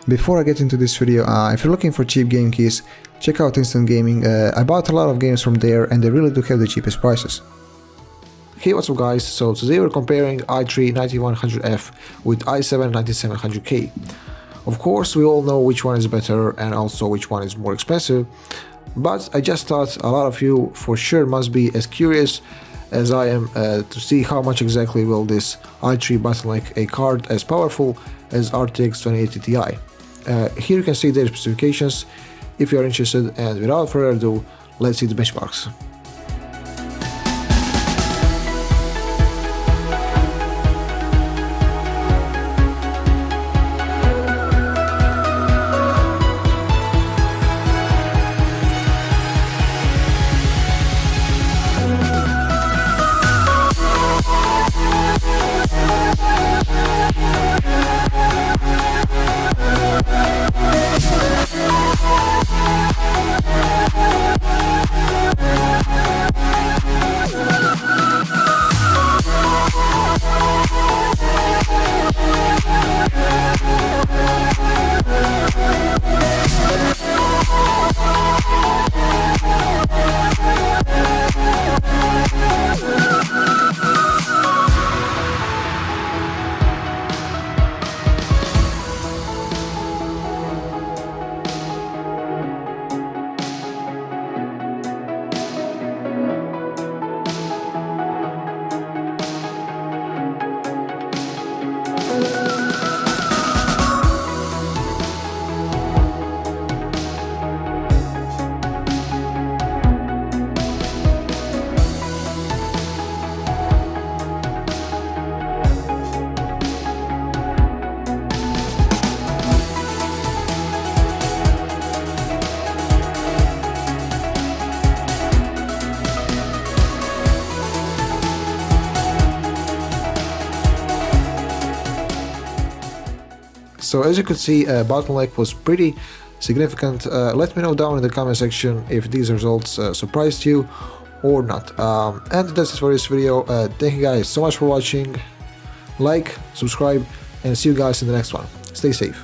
Before I get into this video, if you're looking for cheap game keys, check out Instant Gaming. I bought a lot of games from there and they really do have the cheapest prices. Hey, what's up guys, so today we're comparing i3-9100F with i7-9700K. Of course, we all know which one is better and also which one is more expensive, but I just thought a lot of you for sure must be as curious as I am to see how much exactly will this i3 Bottleneck a card as powerful as RTX 2080 Ti. Here you can see their specifications if you are interested, and without further ado, let's see the benchmarks. So as you could see, Bottleneck was pretty significant. Let me know down in the comment section if these results surprised you or not. And that's it for this video. Thank you guys so much for watching. Like, subscribe, and see you guys in the next one. Stay safe.